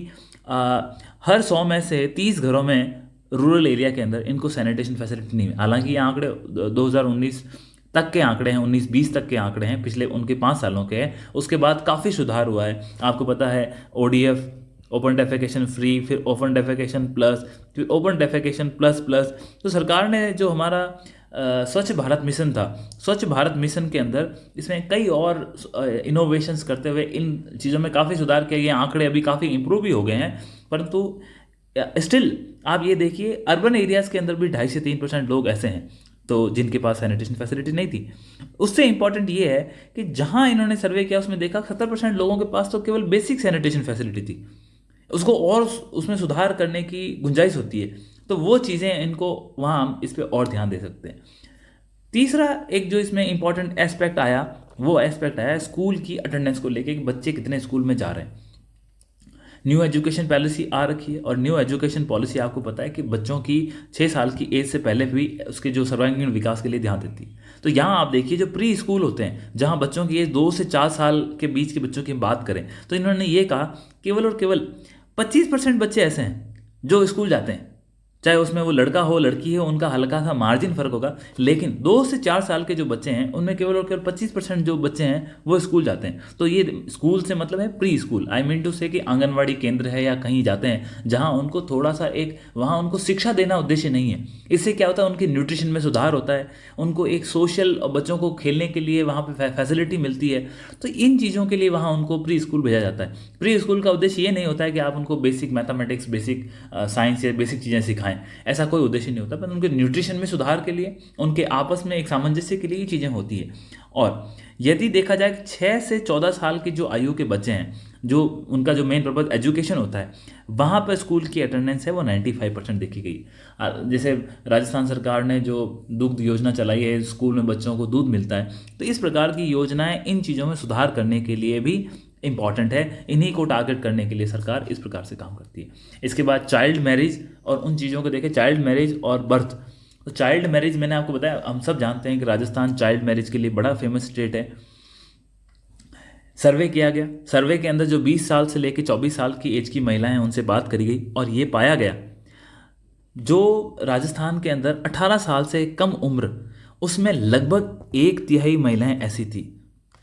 A: हर 100 में से 30 घरों में रूरल एरिया के अंदर इनको सैनिटेशन फैसिलिटी नहीं मिली। हालांकि ये आंकड़े 2019 तक के आंकड़े हैं, 19-20 तक के आंकड़े हैं, पिछले उनके 5 सालों के हैं। उसके बाद काफ़ी सुधार हुआ है। आपको पता है ODF, ओपन डेफेकेशन फ्री, फिर ओपन डेफेकेशन प्लस, फिर ओपन डेफेकेशन प्लस प्लस। तो सरकार ने जो हमारा स्वच्छ भारत मिशन था, स्वच्छ भारत मिशन के अंदर इसमें कई और इनोवेशंस करते हुए इन चीज़ों में काफ़ी सुधार किया। ये आंकड़े अभी काफ़ी इंप्रूव भी हो गए हैं, परंतु स्टिल आप ये देखिए अर्बन एरियाज़ के अंदर भी 2.5 से 3% लोग ऐसे हैं तो जिनके पास सैनिटेशन फैसिलिटी नहीं थी। उससे इंपॉर्टेंट ये है कि जहाँ इन्होंने सर्वे किया उसमें देखा 70% लोगों के पास तो केवल बेसिक सैनिटेशन फैसिलिटी थी, उसको और उसमें सुधार करने की गुंजाइश होती है। तो वो चीज़ें इनको वहाँ हम इस पर और ध्यान दे सकते हैं। तीसरा एक जो इसमें इंपॉर्टेंट एस्पेक्ट आया, वो एस्पेक्ट आया स्कूल की अटेंडेंस को लेके कि बच्चे कितने स्कूल में जा रहे हैं। न्यू एजुकेशन पॉलिसी आ रखी है और न्यू एजुकेशन पॉलिसी आपको पता है कि बच्चों की 6 साल की एज से पहले भी उसके जो सर्वांगीण विकास के लिए ध्यान देती है। तो यहाँ आप देखिए जो प्री स्कूल होते हैं, जहाँ बच्चों की एज 2 से 4 साल के बीच के बच्चों की बात करें, तो इन्होंने ये कहा केवल और केवल 25% बच्चे ऐसे हैं जो स्कूल जाते हैं। चाहे उसमें वो लड़का हो लड़की हो, उनका हल्का सा मार्जिन फर्क होगा, लेकिन 2 से 4 साल के जो बच्चे हैं उनमें केवल और केवल 25% जो बच्चे हैं वो स्कूल जाते हैं। तो ये स्कूल से मतलब है pre school, I mean to say कि आंगनवाड़ी केंद्र है या कहीं जाते हैं जहां उनको थोड़ा सा एक वहां उनको शिक्षा देना उद्देश्य नहीं है। इससे क्या होता है, उनके न्यूट्रिशन में सुधार होता है, उनको एक सोशल बच्चों को खेलने के लिए वहाँ पर फैसिलिटी मिलती है। तो इन चीज़ों के लिए वहाँ उनको प्री स्कूल भेजा जाता है। प्री स्कूल का उद्देश्य ये नहीं होता है कि आप उनको बेसिक मैथमेटिक्स, बेसिक साइंस या बेसिक चीज़ें सिखाएं, ऐसा कोई उद्देश्य नहीं होता, पर उनके न्यूट्रिशन में सुधार के लिए, उनके आपस में एक सामंजस्य के लिए ये चीज़ें होती है। और यदि देखा जाए 6 से 14 साल की जो आयु के बच्चे हैं, जो उनका जो मेन पर्पज एजुकेशन होता है, वहाँ पर स्कूल की अटेंडेंस है वो 95% देखी गई। जैसे राजस्थान सरकार ने जो दुग्ध योजना चलाई है, स्कूल में बच्चों को दूध मिलता है, तो इस प्रकार की योजनाएं इन चीज़ों में सुधार करने के लिए भी इंपॉर्टेंट है। इन्हीं को टारगेट करने के लिए सरकार इस प्रकार से काम करती है। इसके बाद चाइल्ड मैरिज और उन चीज़ों को देखें, चाइल्ड मैरिज और बर्थ। तो चाइल्ड मैरिज मैंने आपको बताया, हम सब जानते हैं कि राजस्थान चाइल्ड मैरिज के लिए बड़ा फेमस स्टेट है। सर्वे किया गया, सर्वे के अंदर जो 20 साल से लेकर 24 साल की एज की महिलाएं हैं उनसे बात करी गई और ये पाया गया जो राजस्थान के अंदर 18 साल से कम उम्र, उसमें लगभग 1/3 महिलाएं ऐसी थी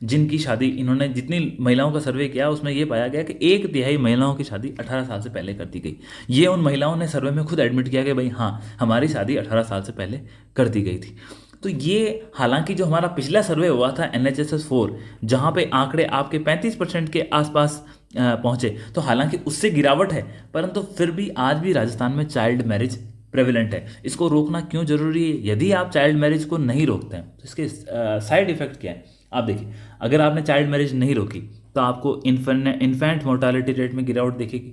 A: जिनकी शादी, इन्होंने जितनी महिलाओं का सर्वे किया उसमें यह पाया गया कि 1/3 महिलाओं की शादी 18 साल से पहले कर दी गई। ये उन महिलाओं ने सर्वे में खुद एडमिट किया कि भाई हाँ, हमारी शादी 18 साल से पहले कर दी गई थी। तो ये हालांकि जो हमारा पिछला सर्वे हुआ था NHSS 4, जहाँ पे आंकड़े आपके 35% के आसपास पहुँचे, तो हालांकि उससे गिरावट है, परंतु फिर भी आज भी राजस्थान में चाइल्ड मैरिज प्रेवलेंट है। इसको रोकना क्यों जरूरी है? यदि आप चाइल्ड मैरिज को नहीं रोकते हैं तो इसके साइड इफेक्ट क्या है आप देखिए। अगर आपने चाइल्ड मैरिज नहीं रोकी तो आपको इन्फेंट मोर्टालिटी रेट में गिरावट दिखेगी,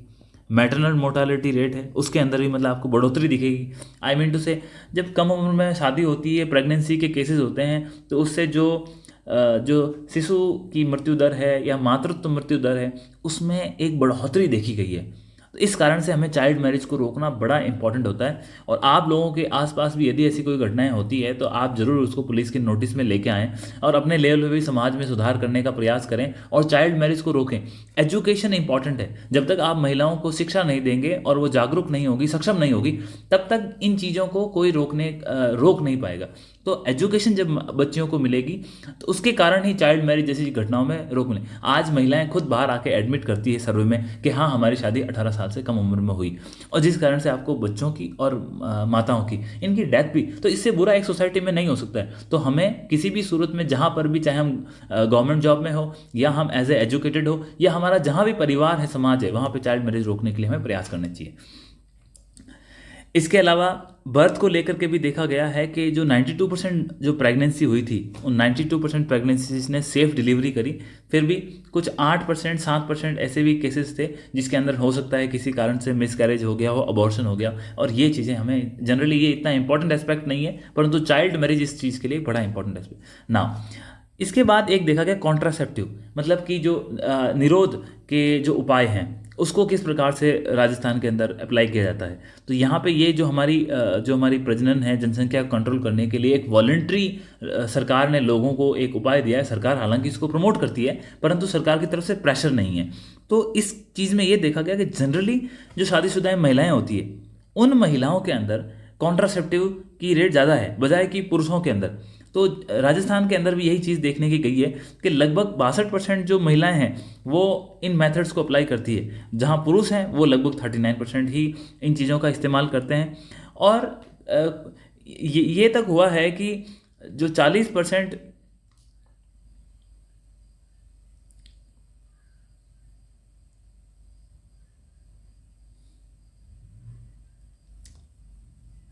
A: मैटरनल मोर्टालिटी रेट है उसके अंदर भी मतलब आपको बढ़ोतरी दिखेगी। आई मीन टू से जब कम उम्र में शादी होती है, प्रेगनेंसी के केसेस होते हैं, तो उससे जो शिशु की मृत्यु दर है या मातृत्व मृत्यु दर है उसमें एक बढ़ोतरी देखी गई है। तो इस कारण से हमें चाइल्ड मैरिज को रोकना बड़ा इंपॉर्टेंट होता है। और आप लोगों के आसपास भी यदि ऐसी कोई घटनाएं होती है तो आप जरूर उसको पुलिस के नोटिस में लेके आएँ और अपने लेवल पे भी समाज में सुधार करने का प्रयास करें और चाइल्ड मैरिज को रोकें। एजुकेशन इंपॉर्टेंट है। जब तक आप महिलाओं को शिक्षा नहीं देंगे और वो जागरूक नहीं होगी, सक्षम नहीं होगी, तब तक इन चीज़ों को कोई रोक नहीं पाएगा। तो एजुकेशन जब बच्चियों को मिलेगी तो उसके कारण ही चाइल्ड मैरिज जैसी घटनाओं में रोक मिले। आज महिलाएं खुद बाहर आके एडमिट करती है सर्वे में कि हाँ, हमारी शादी 18 साल से कम उम्र में हुई, और जिस कारण से आपको बच्चों की और माताओं की इनकी डेथ भी, तो इससे बुरा एक सोसाइटी में नहीं हो सकता है। तो हमें किसी भी सूरत में जहाँ पर भी, चाहे हम गवर्नमेंट जॉब में हो या हम एज ए एजुकेटेड हो या हमारा जहाँ भी परिवार है, समाज है, वहाँ पर चाइल्ड मैरिज रोकने के लिए हमें प्रयास करने चाहिए। इसके अलावा बर्थ को लेकर के भी देखा गया है कि जो 92% जो प्रेगनेंसी हुई थी, उन 92% प्रेगनेंसीज ने सेफ डिलीवरी करी। फिर भी कुछ 8% 7% ऐसे भी केसेस थे जिसके अंदर हो सकता है किसी कारण से मिसकैरेज हो गया हो, अबॉर्शन हो गया। और ये चीज़ें हमें जनरली, ये इतना इंपॉर्टेंट एस्पेक्ट नहीं है, परंतु चाइल्ड मैरिज इस चीज़ के लिए बड़ा इंपॉर्टेंट एस्पेक्ट। नाउ इसके बाद एक देखा गया कॉन्ट्रासेप्टिव, मतलब कि जो निरोध के जो उपाय हैं उसको किस प्रकार से राजस्थान के अंदर अप्लाई किया जाता है। तो यहाँ पे ये जो हमारी प्रजनन है, जनसंख्या को कंट्रोल करने के लिए एक वॉलंटरी सरकार ने लोगों को एक उपाय दिया है। सरकार हालांकि इसको प्रमोट करती है, परंतु सरकार की तरफ से प्रेशर नहीं है। तो इस चीज़ में ये देखा गया कि जनरली जो शादीशुदा महिलाएं होती है, उन महिलाओं के अंदर कॉन्ट्रासेप्टिव की रेट ज़्यादा है बजाय कि पुरुषों के अंदर। तो राजस्थान के अंदर भी यही चीज़ देखने की गई है कि लगभग 62% जो महिलाएं हैं वो इन मेथड्स को अप्लाई करती है, जहां पुरुष हैं वो लगभग 39% ही इन चीज़ों का इस्तेमाल करते हैं। और ये तक हुआ है कि जो 40%,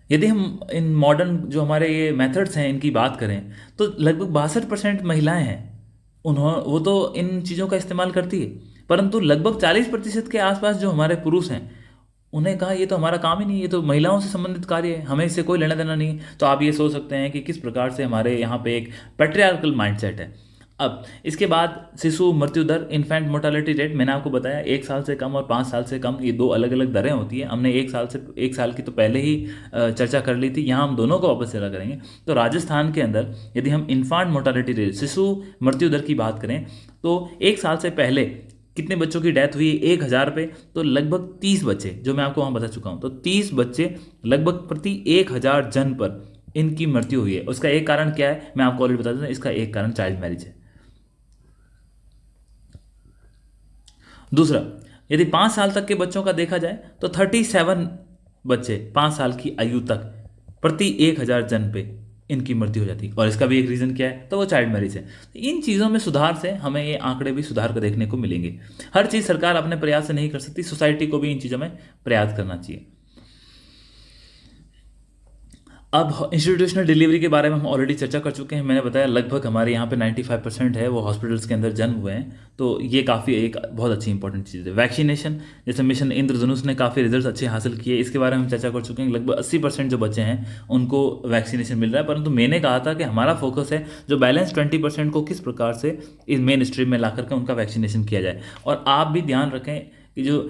A: यदि हम इन मॉडर्न जो हमारे ये मेथड्स हैं इनकी बात करें तो लगभग 62% महिलाएं हैं, वो तो इन चीज़ों का इस्तेमाल करती है। परंतु लगभग 40% के आसपास जो हमारे पुरुष हैं, उन्हें कहा ये तो हमारा काम ही नहीं है, ये तो महिलाओं से संबंधित कार्य है, हमें इससे कोई लेना देना नहीं है। तो आप ये सोच सकते हैं कि किस प्रकार से हमारे यहाँ पे एक पैट्रियार्कल माइंडसेट है। अब इसके बाद शिशु मृत्यु दर, इन्फेंट मोर्टालिटी रेट, मैंने आपको बताया 1 साल से कम और 5 साल से कम, ये दो अलग अलग दरें होती हैं। हमने 1 साल की तो पहले ही चर्चा कर ली थी, यहाँ हम दोनों को वापस चर्चा करेंगे। तो राजस्थान के अंदर यदि हम इन्फेंट मोर्टालिटी रेट, शिशु मृत्यु दर की बात करें, तो 1 साल से पहले कितने बच्चों की डेथ हुई 1,000 पे, तो लगभग 30 बच्चे, जो मैं आपको वहाँ बता चुका हूँ। तो 30 बच्चे लगभग प्रति 1,000 जन पर इनकी मृत्यु हुई है। उसका एक कारण क्या है मैं आपको ऑलरेडी बता दूँ, इसका एक कारण चाइल्ड मैरिज है। दूसरा, यदि 5 साल तक के बच्चों का देखा जाए तो 37 बच्चे 5 साल की आयु तक प्रति 1,000 जन पे इनकी मृत्यु हो जाती है। और इसका भी एक रीज़न क्या है, तो वो चाइल्ड मैरिज है। तो इन चीज़ों में सुधार से हमें ये आंकड़े भी सुधार कर देखने को मिलेंगे। हर चीज़ सरकार अपने प्रयास से नहीं कर सकती, सोसाइटी को भी इन चीज़ों में प्रयास करना चाहिए। अब इंस्टीट्यूशनल डिलीवरी के बारे में हम ऑलरेडी चर्चा कर चुके हैं। मैंने बताया लगभग हमारे यहाँ पे 95% है वो हॉस्पिटल्स के अंदर जन्म हुए हैं। तो ये काफ़ी एक बहुत अच्छी इंपॉर्टेंट चीज़ है। वैक्सीनेशन, जैसे मिशन इंद्रधनुष ने काफ़ी रिजल्ट अच्छे हासिल किए, इसके बारे में हम चर्चा कर चुके हैं। लगभग 80% जो बच्चे हैं उनको वैक्सीनेशन मिल रहा है। परंतु मैंने कहा था कि हमारा फोकस है जो बैलेंस 20% को किस प्रकार से इस मेन स्ट्रीम में ला करके उनका वैक्सीनेशन किया जाए। और आप भी ध्यान रखें कि जो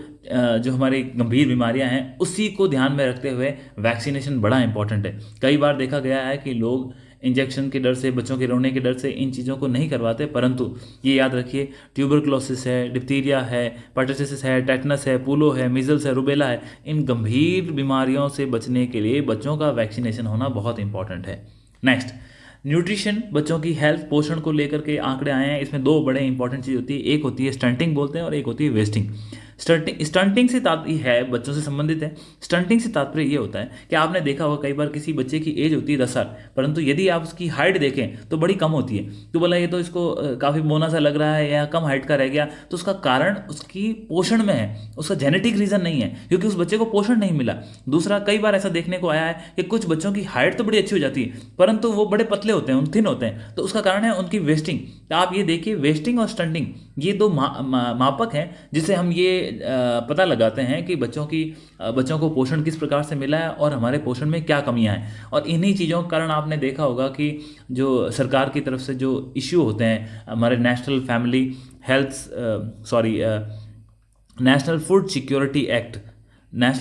A: हमारी गंभीर बीमारियां हैं उसी को ध्यान में रखते हुए वैक्सीनेशन बड़ा इंपॉर्टेंट है। कई बार देखा गया है कि लोग इंजेक्शन के डर से, बच्चों के रोने के डर से इन चीज़ों को नहीं करवाते, परंतु ये याद रखिए ट्यूबरक्लोसिस है, डिप्थीरिया है, परटेसिस है, टेटनस है, पोलो है, मीजल्स है, रुबेला है, इन गंभीर बीमारियों से बचने के लिए बच्चों का वैक्सीनेशन होना बहुत इंपॉर्टेंट है। नेक्स्ट, न्यूट्रिशन, बच्चों की हेल्थ, पोषण को लेकर के आंकड़े आए हैं। इसमें दो बड़े इंपॉर्टेंट चीज़ होती है, एक होती है स्टंटिंग बोलते हैं और एक होती है वेस्टिंग। स्टंटिंग से तात्पर्य है बच्चों से संबंधित है। स्टंटिंग से तात्पर्य ये होता है कि आपने देखा होगा कई बार किसी बच्चे की एज होती है 10 साल, परंतु यदि आप उसकी हाइट देखें तो बड़ी कम होती है। तो बोला ये तो इसको काफ़ी बोना सा लग रहा है या कम हाइट का रह गया, तो उसका कारण उसकी पोषण में है, उसका जेनेटिक रीज़न नहीं है, क्योंकि उस बच्चे को पोषण नहीं मिला। दूसरा, कई बार ऐसा देखने को आया है कि कुछ बच्चों की हाइट तो बड़ी अच्छी हो जाती है परंतु वो बड़े पतले होते हैं, थिन होते हैं, तो उसका कारण है उनकी वेस्टिंग। तो आप ये देखिए, वेस्टिंग और स्टंटिंग ये दो मापक हैं जिससे हम ये पता लगाते हैं कि बच्चों को पोषण किस प्रकार से मिला है और हमारे पोषण में क्या कमियां हैं। और इन्हीं चीज़ों के कारण आपने देखा होगा कि जो सरकार की तरफ से जो इश्यू होते हैं, हमारे नेशनल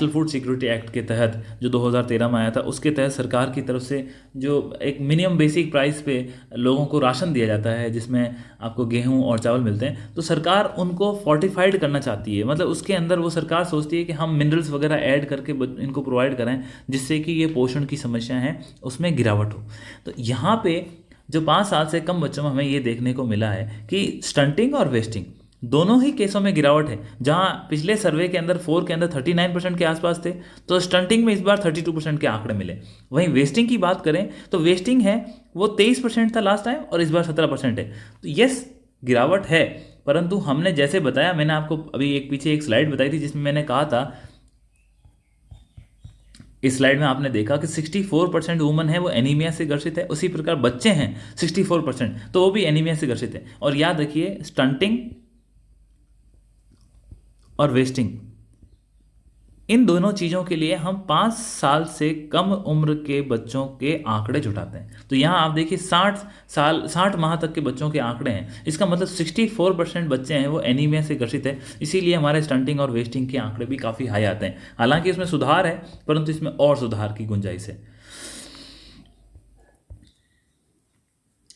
A: फूड सिक्योरिटी एक्ट के तहत जो 2013 में आया था, उसके तहत सरकार की तरफ से जो एक मिनिमम बेसिक प्राइस पे लोगों को राशन दिया जाता है, जिसमें आपको गेहूं और चावल मिलते हैं, तो सरकार उनको फोर्टिफाइड करना चाहती है। मतलब उसके अंदर वो सरकार सोचती है कि हम मिनरल्स वगैरह ऐड करके इनको प्रोवाइड करें, जिससे कि ये पोषण की समस्या है उसमें गिरावट हो। तो यहाँ पे जो 5 साल से कम बच्चों में हमें ये देखने को मिला है कि स्टंटिंग और वेस्टिंग दोनों ही केसों में गिरावट है। जहां पिछले सर्वे के अंदर 4 के अंदर 39% के आसपास थे, तो स्टंटिंग में इस बार 32% के आंकड़े मिले। वहीं वेस्टिंग की बात करें तो वेस्टिंग है वो 23% था लास्ट टाइम और इस बार 17% है। तो यस, गिरावट है, परंतु हमने जैसे बताया, मैंने आपको अभी पीछे एक स्लाइड बताई थी जिसमें मैंने कहा था, इस स्लाइड में आपने देखा कि 64% वुमन है वो एनीमिया से ग्रसित है, उसी प्रकार बच्चे हैं 64%, तो वो भी एनीमिया से ग्रसित है। और याद रखिए, स्टंटिंग और वेस्टिंग इन दोनों चीज़ों के लिए हम 5 साल से कम उम्र के बच्चों के आंकड़े जुटाते हैं। तो यहाँ आप देखिए 60 माह तक के बच्चों के आंकड़े हैं। इसका मतलब 64% बच्चे हैं वो एनीमिया से ग्रसित है। इसीलिए हमारे स्टंटिंग और वेस्टिंग के आंकड़े भी काफ़ी हाई आते हैं। हालांकि इसमें सुधार है, परंतु इसमें और सुधार की गुंजाइश है।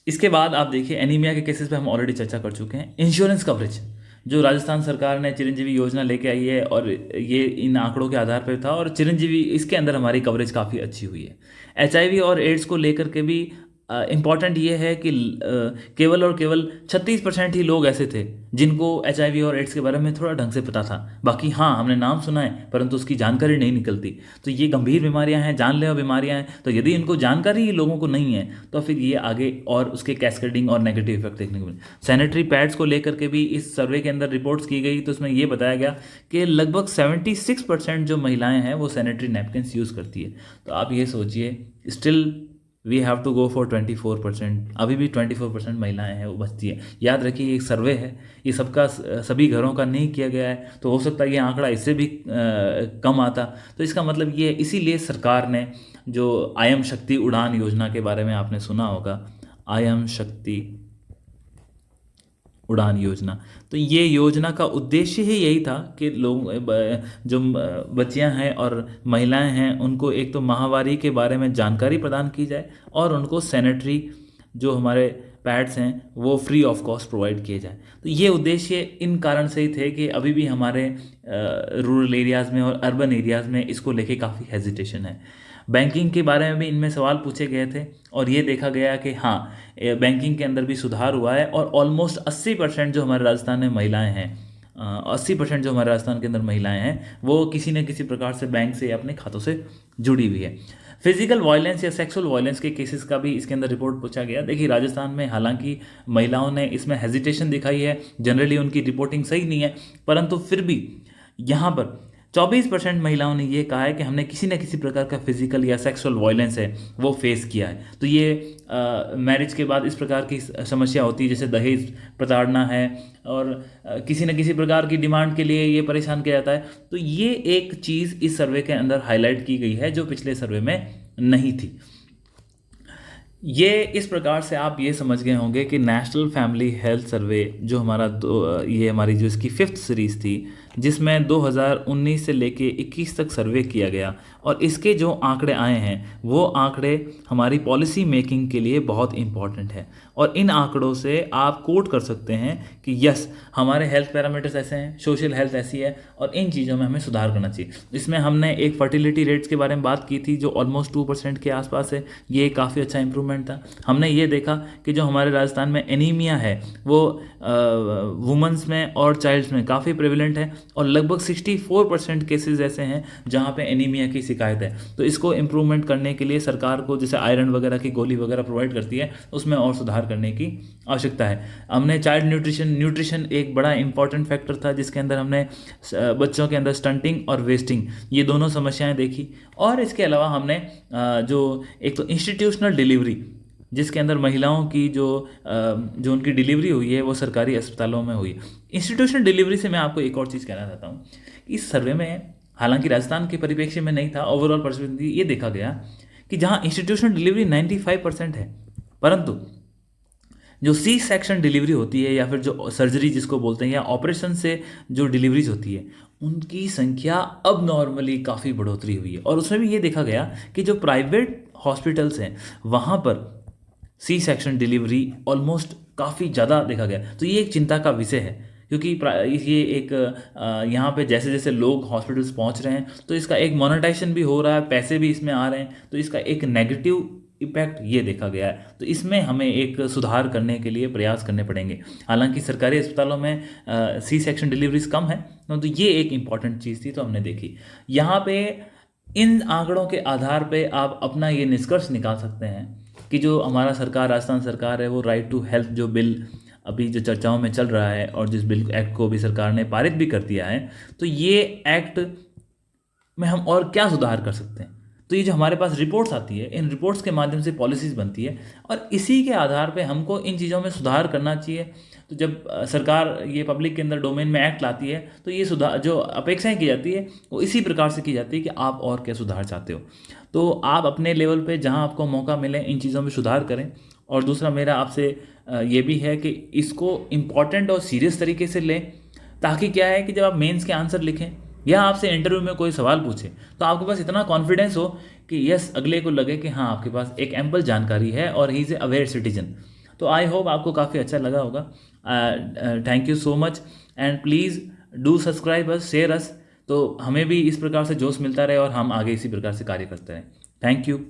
A: इसके बाद आप देखिए एनीमिया के केसेस पे हम ऑलरेडी चर्चा कर चुके हैं। इंश्योरेंस कवरेज जो राजस्थान सरकार ने चिरंजीवी योजना लेके आई है, और ये इन आंकड़ों के आधार पर था, और चिरंजीवी इसके अंदर हमारी कवरेज काफ़ी अच्छी हुई है। एचआईवी और एड्स को लेकर के भी इम्पॉर्टेंट ये है कि केवल और केवल 36% ही लोग ऐसे थे जिनको एचआईवी और एड्स के बारे में थोड़ा ढंग से पता था। बाकी हाँ, हमने नाम सुना है परंतु उसकी जानकारी नहीं निकलती। तो ये गंभीर बीमारियां हैं, जानलेवा बीमारियां हैं। तो यदि इनको जानकारी ही लोगों को नहीं है तो फिर ये आगे और उसके कैस्केडिंग और नेगेटिव इफेक्ट देखने को मिले। सैनिटरी पैड्स को लेकर के भी इस सर्वे के अंदर रिपोर्ट्स की गई, तो उसमें ये बताया गया कि लगभग 76% जो महिलाएं हैं वो सैनिटरी नैपकिन्स यूज़ करती है। तो आप ये सोचिए, still we have to go for 24%। अभी भी 24% महिलाएं हैं वो बचती है। याद रखिए ये एक सर्वे है, ये सबका सभी घरों का नहीं किया गया है, तो हो सकता है ये आंकड़ा इससे भी कम आता। तो इसका मतलब ये, इसीलिए सरकार ने जो आयम शक्ति उड़ान योजना के बारे में आपने सुना होगा, आयम शक्ति उड़ान योजना, तो ये योजना का उद्देश्य ही यही था कि लोग जो बच्चियां हैं और महिलाएं हैं उनको एक तो माहवारी के बारे में जानकारी प्रदान की जाए, और उनको सैनिटरी जो हमारे पैड्स हैं वो फ्री ऑफ कॉस्ट प्रोवाइड किए जाए। तो ये उद्देश्य इन कारण से ही थे कि अभी भी हमारे रूरल एरियाज़ में और अर्बन एरियाज़ में इसको लेके काफ़ी हेजिटेशन है। बैंकिंग के बारे में भी इनमें सवाल पूछे गए थे, और ये देखा गया कि हाँ, बैंकिंग के अंदर भी सुधार हुआ है, और ऑलमोस्ट 80% जो हमारे राजस्थान में महिलाएं हैं, 80% जो हमारे राजस्थान के अंदर महिलाएं हैं वो किसी न किसी प्रकार से बैंक से या अपने खातों से जुड़ी हुई है। फिजिकल वायलेंस या सेक्सुअल वायलेंस के केसेस का भी इसके अंदर रिपोर्ट पूछा गया। देखिए राजस्थान में हालांकि महिलाओं ने इसमें हेजिटेशन दिखाई है, जनरली उनकी रिपोर्टिंग सही नहीं है, परंतु फिर भी यहाँ पर 24% महिलाओं ने ये कहा है कि हमने किसी न किसी प्रकार का फिजिकल या सेक्सुअल वायलेंस है वो फेस किया है। तो ये मैरिज के बाद इस प्रकार की समस्या होती है, जैसे दहेज प्रताड़ना है, और किसी न किसी प्रकार की डिमांड के लिए ये परेशान किया जाता है। तो ये एक चीज़ इस सर्वे के अंदर हाईलाइट की गई है जो पिछले सर्वे में नहीं थी। ये इस प्रकार से आप ये समझ गए होंगे कि नेशनल फैमिली हेल्थ सर्वे जो हमारा ये हमारी जो इसकी 5th सीरीज़ थी, जिसमें 2019 से लेके 21 तक सर्वे किया गया, और इसके जो आंकड़े आए हैं वो आंकड़े हमारी पॉलिसी मेकिंग के लिए बहुत इंपॉर्टेंट है। और इन आंकड़ों से आप कोट कर सकते हैं कि यस, हमारे हेल्थ पैरामीटर्स ऐसे हैं, सोशल हेल्थ ऐसी है, और इन चीज़ों में हमें सुधार करना चाहिए। इसमें हमने एक फर्टिलिटी रेट्स के बारे में बात की थी जो ऑलमोस्ट 2% के आसपास है, ये काफ़ी अच्छा इंप्रूवमेंट था। हमने ये देखा कि जो हमारे राजस्थान में एनीमिया है वो वुमेंस में और चाइल्ड्स में काफ़ी प्रेवलेंट है, और लगभग 64% केसेस ऐसे हैं जहाँ पे एनीमिया की शिकायत है। तो इसको इम्प्रूवमेंट करने के लिए सरकार को जैसे आयरन वगैरह की गोली वगैरह प्रोवाइड करती है, उसमें और सुधार करने की आवश्यकता है। हमने चाइल्ड न्यूट्रिशन एक बड़ा इंपॉर्टेंट फैक्टर था, जिसके अंदर हमने बच्चों के अंदर स्टंटिंग और वेस्टिंग ये दोनों समस्याएं देखी। और इसके अलावा हमने जो एक तो इंस्टीट्यूशनल डिलीवरी, जिसके अंदर महिलाओं की जो उनकी डिलीवरी हुई है वो सरकारी अस्पतालों में हुई। इंस्टीट्यूशनल डिलीवरी से मैं आपको एक और चीज़ कहना चाहता हूँ। इस सर्वे में, हालांकि राजस्थान के परिप्रेक्ष्य में नहीं था, ओवरऑल परस्पेक्टिव ये देखा गया कि जहाँ इंस्टीट्यूशनल डिलीवरी 95% है, परंतु जो सी सेक्शन डिलीवरी होती है या फिर जो सर्जरी जिसको बोलते हैं या ऑपरेशन से जो डिलीवरीज होती है, उनकी संख्या अब नॉर्मली काफ़ी बढ़ोतरी हुई है। और उसमें भी ये देखा गया कि जो प्राइवेट हॉस्पिटल्स हैं वहाँ पर सी सेक्शन डिलीवरी ऑलमोस्ट काफ़ी ज़्यादा देखा गया। तो ये एक चिंता का विषय है, क्योंकि ये एक यहाँ पे जैसे जैसे लोग हॉस्पिटल्स पहुँच रहे हैं तो इसका एक मोनेटाइजेशन भी हो रहा है, पैसे भी इसमें आ रहे हैं, तो इसका एक नेगेटिव इम्पैक्ट ये देखा गया है। तो इसमें हमें एक सुधार करने के लिए प्रयास करने पड़ेंगे। हालांकि सरकारी अस्पतालों में सी सेक्शन डिलीवरीज कम है, तो ये एक इम्पॉर्टेंट चीज़ थी तो हमने देखी। यहाँ पे इन आंकड़ों के आधार पे आप अपना ये निष्कर्ष निकाल सकते हैं कि जो हमारा सरकार, राजस्थान सरकार है, वो राइट टू हेल्थ जो बिल अभी जो चर्चाओं में चल रहा है और जिस बिल एक्ट को भी सरकार ने पारित भी कर दिया है, तो ये एक्ट में हम और क्या सुधार कर सकते हैं। तो ये जो हमारे पास रिपोर्ट्स आती है, इन रिपोर्ट्स के माध्यम से पॉलिसीज़ बनती है और इसी के आधार पे हमको इन चीज़ों में सुधार करना चाहिए। तो जब सरकार ये पब्लिक के अंदर डोमेन में एक्ट लाती है तो ये सुधार जो अपेक्षाएं की जाती है वो इसी प्रकार से की जाती है कि आप और क्या सुधार चाहते हो। तो आप अपने लेवल पे जहाँ आपको मौका मिले इन चीज़ों में सुधार करें। और दूसरा मेरा आपसे ये भी है कि इसको इम्पॉर्टेंट और सीरियस तरीके से लें, ताकि क्या है कि जब आप मेंस के आंसर लिखें या आपसे इंटरव्यू में कोई सवाल पूछे तो आपके पास इतना कॉन्फिडेंस हो कि यस, अगले को लगे कि हाँ आपके पास एक एम्पल जानकारी है और he is a aware citizen. तो आई होप आपको काफ़ी अच्छा लगा होगा। Thank you so much and please do subscribe us, share अस, तो हमें भी इस प्रकार से जोश मिलता रहे और हम आगे इसी प्रकार से कार्य करते रहें। Thank you.